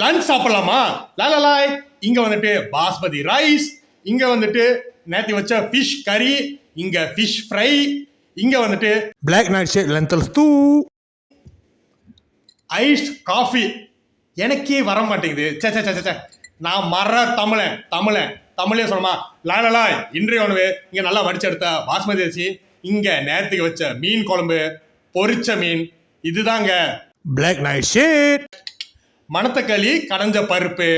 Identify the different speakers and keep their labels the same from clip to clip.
Speaker 1: Lunch சாப்பிடலாமா? லாய் இங்க வந்துட்டு பாஸ்மதி ரைஸ், இங்க வந்துட்டு நேத்தி வச்ச ஃபிஷ் கறி, இங்க ஃபிஷ் ஃப்ரை, இங்க வந்துட்டு பிளாக் நைட் ஷேட் லென்தல் ஸ்டூ, ஐஸ்ட் காஃபி. எனக்கே வர மாட்டேங்குது. சே நான் மர தமிழே சொல்லமா? லாய் இன்றைய உணவு இங்க நல்லா வடிச்செடுத்த பாஸ்மதி அரிசி, இங்க நேரத்துக்கு வச்ச மீன் குழம்பு, பொரிச்ச மீன், இதுதாங்க பிளாக் நைட் ஷேட். மணத்தக்காளி கடைஞ்ச பருப்பு,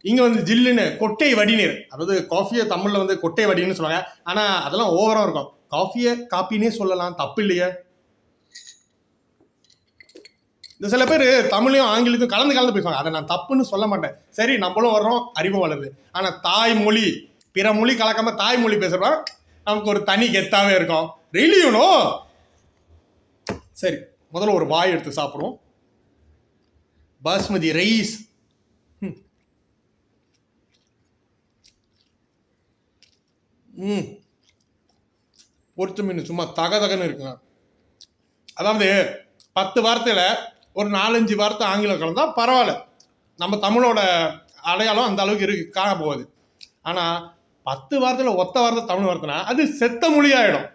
Speaker 1: இங்க வந்து ஜில்லுன்னு கொட்டை வடிநீர். அதாவது காஃபியை தமிழ்ல வந்து கொட்டை வடின்னு சொல்லுவாங்க. ஆனா அதெல்லாம் ஓவரா இருக்கும். காஃபியை காப்பின்னே சொல்லலாம், தப்பு இல்லையே. இந்த சில பேர் தமிழையும் ஆங்கிலத்தையும் கலந்து பேசுவாங்க. அதை நான் தப்புன்னு சொல்ல மாட்டேன். சரி, நம்மளும் வர்றோம், அறிவு வளருது. ஆனா தாய்மொழி பிற மொழி கலக்காம தாய்மொழி பேசுறோம், நமக்கு ஒரு தனி கெத்தாவே இருக்கும். ரெலியூனோ. சரி, முதல்ல ஒரு வாய் எடுத்து சாப்பிடுவோம். பாஸ்மதி ரைஸ். பொரிச்ச மீன் சும்மா தகன்னு இருக்குங்க. அதாவது 10 வார்த்தையில ஒரு 4-5 வார்த்தை ஆங்கிலம் கலந்தா பரவாயில்ல. நம்ம தமிழோட அடையாளம் அந்த அளவுக்கு இருக்கு, காண போகுது. ஆனா 10 வார்த்தையில ஒத்த வார்த்தை தமிழ் வார்த்தைனா அது செத்த மொழியாயிடும்.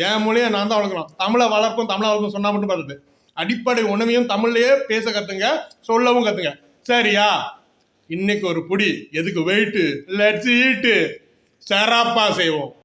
Speaker 1: என் மொழியை நான் தான் வளர்க்கணும். தமிழை வளர்க்கும் சொன்னா மட்டும் பார்த்துட்டு அடிப்படை உணவையும் தமிழ்லயே பேச கத்துங்க, சொல்லவும் கத்துங்க. சரியா? இன்னைக்கு ஒரு புடி எதுக்கு வெயிட்டு, லெட்ஸ் ஈட், சிறப்பா செய்வோம்.